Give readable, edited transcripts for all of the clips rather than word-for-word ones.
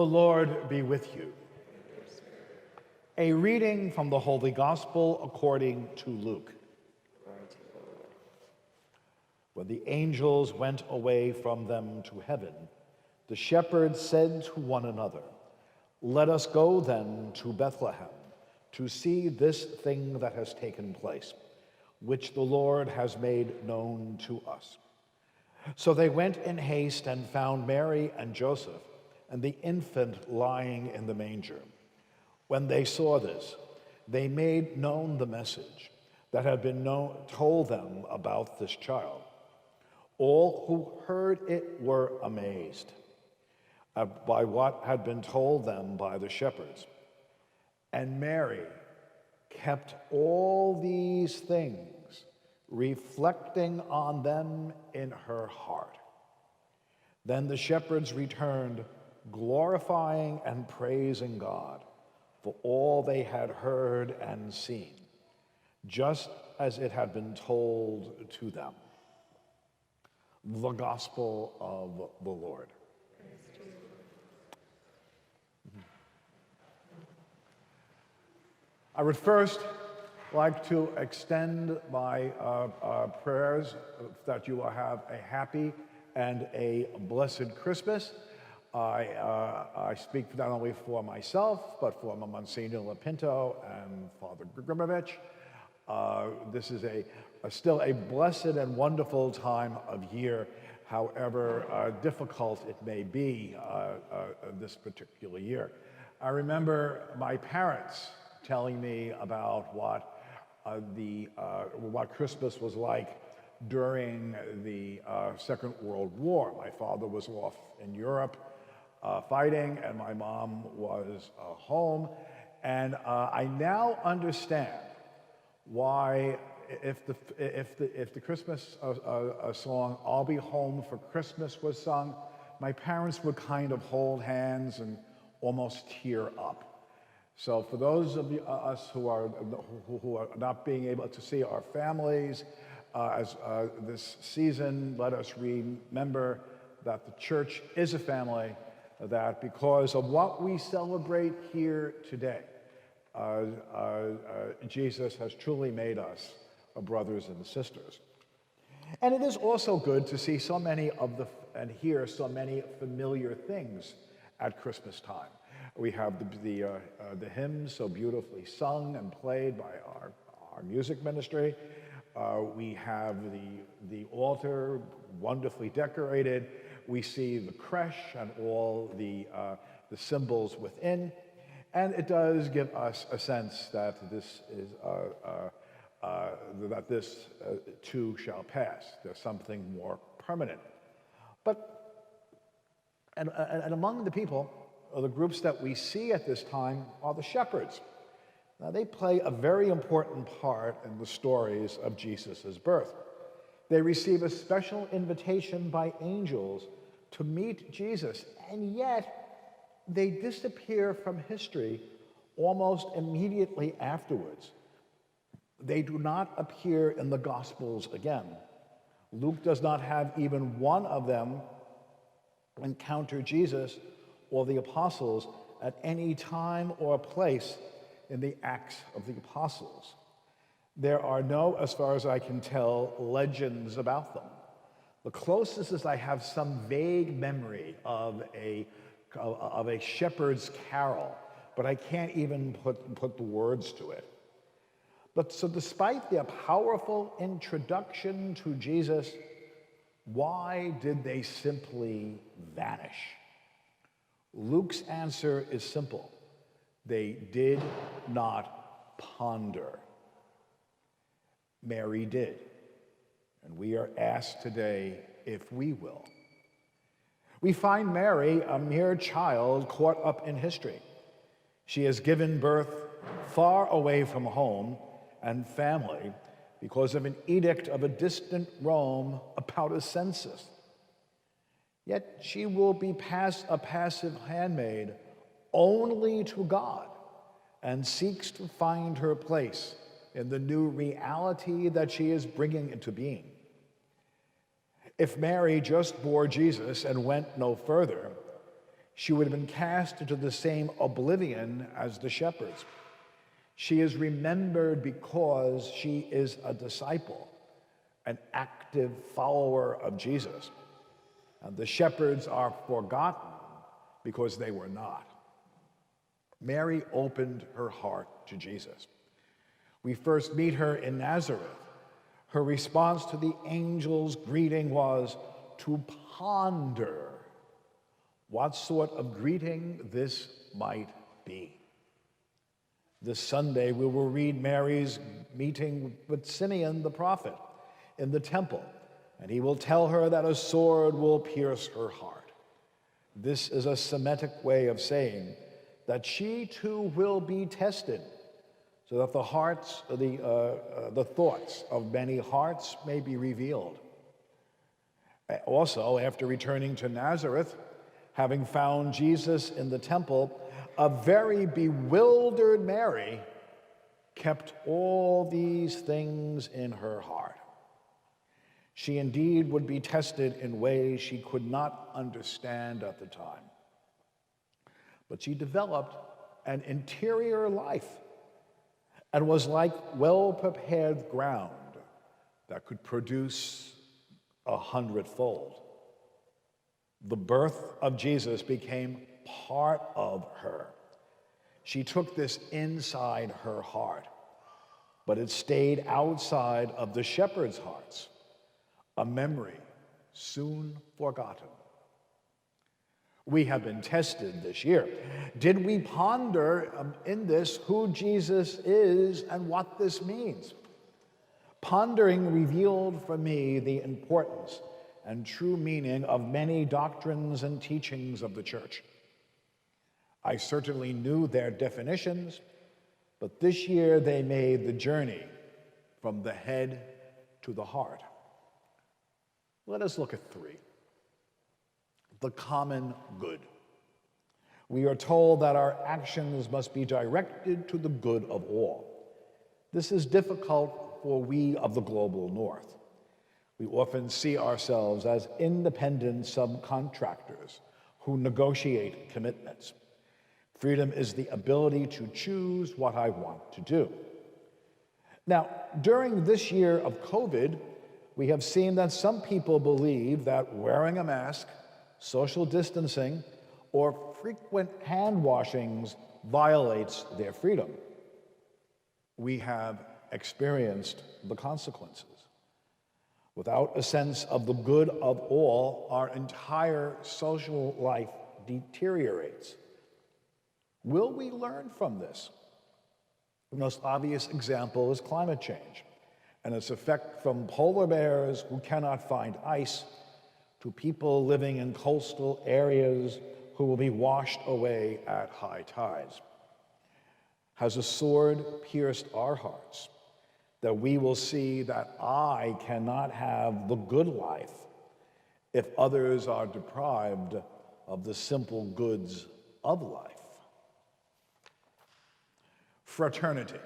Lord be with you. A reading from the Holy Gospel according to Luke. When the angels went away from them to heaven, the shepherds said to one another, "Let us go then to Bethlehem to see this thing that has taken place, which the Lord has made known to us." So they went in haste and found Mary and Joseph and the infant lying in the manger. When they saw this, they made known the message that had been told them about this child. All who heard it were amazed by what had been told them by the shepherds. And Mary kept all these things, reflecting on them in her heart. Then the shepherds returned, glorifying and praising God for all they had heard and seen, just as it had been told to them. The Gospel of the Lord. I would first like to extend my prayers that you will have a happy and a blessed Christmas. I speak not only for myself, but for Monsignor Lapinto and Father Grimovich. This is still a blessed and wonderful time of year, however difficult it may be this particular year. I remember my parents telling me about what Christmas was like during the Second World War. My father was off in Europe fighting, and my mom was home. And I now understand why, if the Christmas song "I'll Be Home for Christmas" was sung, my parents would kind of hold hands and almost tear up. So for those of us who are not being able to see our families as this season, let us remember that the church is a family, that because of what we celebrate here today, Jesus has truly made us brothers and sisters. And it is also good to see so many and hear so many familiar things at Christmas time. We have the hymns so beautifully sung and played by our music ministry. We have the altar wonderfly decorated. We see the creche and all the symbols within. And it does give us a sense that this is this too shall pass. There's something more permanent. And among the people, or the groups that we see at this time, are the shepherds. Now, they play a very important part in the stories of Jesus' birth. They receive a special invitation by angels to meet Jesus, and yet they disappear from history almost immediately afterwards. They do not appear in the Gospels again. Luke does not have even one of them encounter Jesus or the apostles at any time or place in the Acts of the Apostles. There are no, as far as I can tell, legends about them. The closest is I have some vague memory of a shepherd's carol, but I can't even put the words to it. But so despite their powerful introduction to Jesus, why did they simply vanish? Luke's answer is simple. They did not ponder. Mary did. And we are asked today if we will. We find Mary a mere child caught up in history. She has given birth far away from home and family because of an edict of a distant Rome about a census. Yet she will be a passive handmaid only to God and seeks to find her place in the new reality that she is bringing into being. If Mary just bore Jesus and went no further, she would have been cast into the same oblivion as the shepherds. She is remembered because she is a disciple, an active follower of Jesus. And the shepherds are forgotten because they were not. Mary opened her heart to Jesus. We first meet her in Nazareth. Her response to the angel's greeting was to ponder what sort of greeting this might be. This Sunday, we will read Mary's meeting with Simeon the prophet in the temple, and he will tell her that a sword will pierce her heart. This is a Semitic way of saying that she too will be tested, so that the thoughts of many hearts may be revealed. Also, after returning to Nazareth, having found Jesus in the temple, a very bewildered Mary kept all these things in her heart. She indeed would be tested in ways she could not understand at the time. But she developed an interior life and was like well-prepared ground that could produce 100-fold. The birth of Jesus became part of her. She took this inside her heart, but it stayed outside of the shepherds' hearts, a memory soon forgotten. We have been tested this year. Did we ponder in this who Jesus is and what this means? Pondering revealed for me the importance and true meaning of many doctrines and teachings of the church. I certainly knew their definitions, but this year they made the journey from the head to the heart. Let us look at three. The common good. We are told that our actions must be directed to the good of all. This is difficult for we of the global north. We often see ourselves as independent subcontractors who negotiate commitments. Freedom is the ability to choose what I want to do. Now, during this year of COVID, we have seen that some people believe that wearing a mask, social distancing, or frequent hand washings violates their freedom. We have experienced the consequences. Without a sense of the good of all, our entire social life deteriorates. Will we learn from this? The most obvious example is climate change and its effect from polar bears who cannot find ice to people living in coastal areas who will be washed away at high tides. Has a sword pierced our hearts that we will see that I cannot have the good life if others are deprived of the simple goods of life? Fraternity.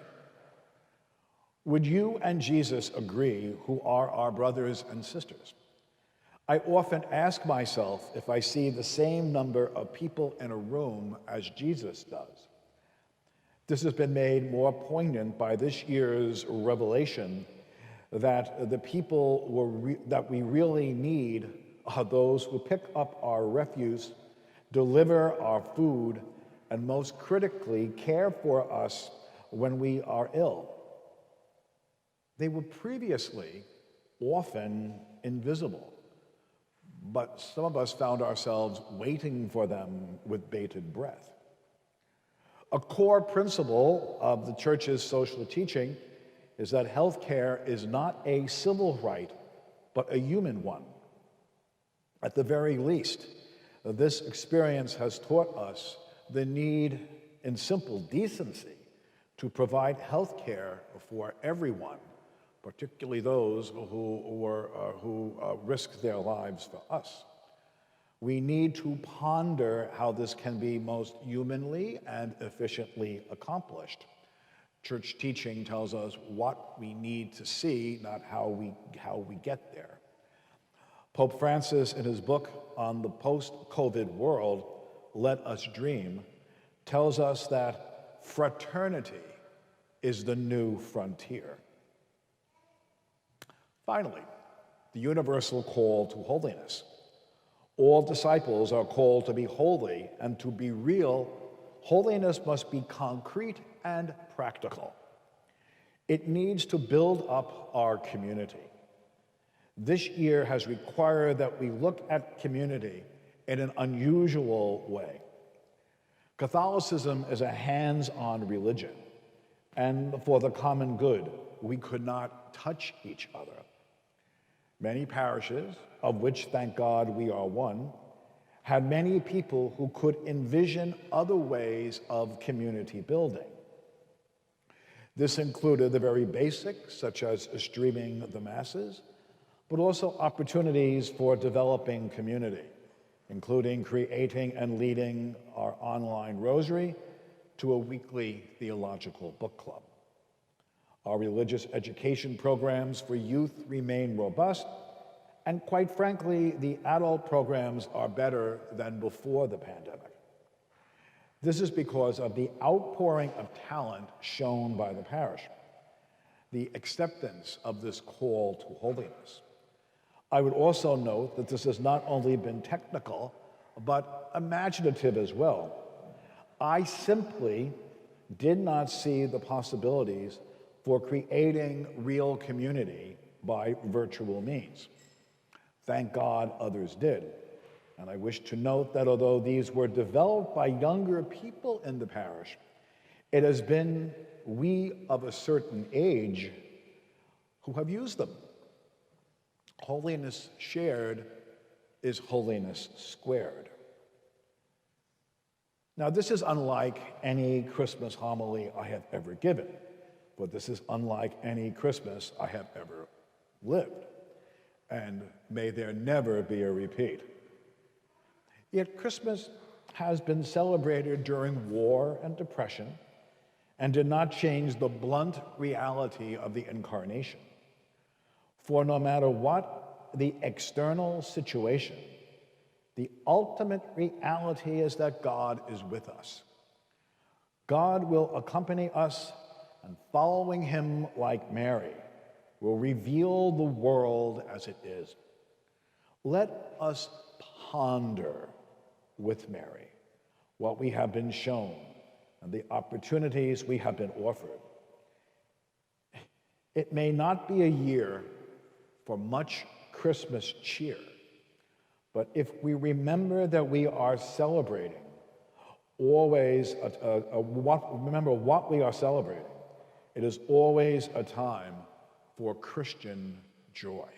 Would you and Jesus agree who are our brothers and sisters? I often ask myself if I see the same number of people in a room as Jesus does. This has been made more poignant by this year's revelation that the people that we really need are those who pick up our refuse, deliver our food, and most critically, care for us when we are ill. They were previously often invisible, but some of us found ourselves waiting for them with bated breath. A core principle of the church's social teaching is that health care is not a civil right, but a human one. At the very least, this experience has taught us the need, in simple decency, to provide health care for everyone, particularly those who risk their lives for us. We need to ponder how this can be most humanly and efficiently accomplished. Church teaching tells us what we need to see, not how we get there. Pope Francis, in his book on the post-COVID world, Let Us Dream, tells us that fraternity is the new frontier. Finally, the universal call to holiness. All disciples are called to be holy, and to be real, holiness must be concrete and practical. It needs to build up our community. This year has required that we look at community in an unusual way. Catholicism is a hands-on religion, and for the common good, we could not touch each other. Many parishes, of which, thank God, we are one, had many people who could envision other ways of community building. This included the very basics, such as streaming the masses, but also opportunities for developing community, including creating and leading our online rosary to a weekly theological book club. Our religious education programs for youth remain robust, and quite frankly, the adult programs are better than before the pandemic. This is because of the outpouring of talent shown by the parish, the acceptance of this call to holiness. I would also note that this has not only been technical, but imaginative as well. I simply did not see the possibilities for creating real community by virtual means. Thank God others did. And I wish to note that although these were developed by younger people in the parish, it has been we of a certain age who have used them. Holiness shared is holiness squared. Now, this is unlike any Christmas homily I have ever given, but this is unlike any Christmas I have ever lived. And may there never be a repeat. Yet Christmas has been celebrated during war and depression and did not change the blunt reality of the incarnation. For no matter what the external situation, the ultimate reality is that God is with us. God will accompany us, and following him like Mary will reveal the world as it is. Let us ponder with Mary what we have been shown and the opportunities we have been offered. It may not be a year for much Christmas cheer, but if we remember that we are celebrating always, remember what we are celebrating, it is always a time for Christian joy.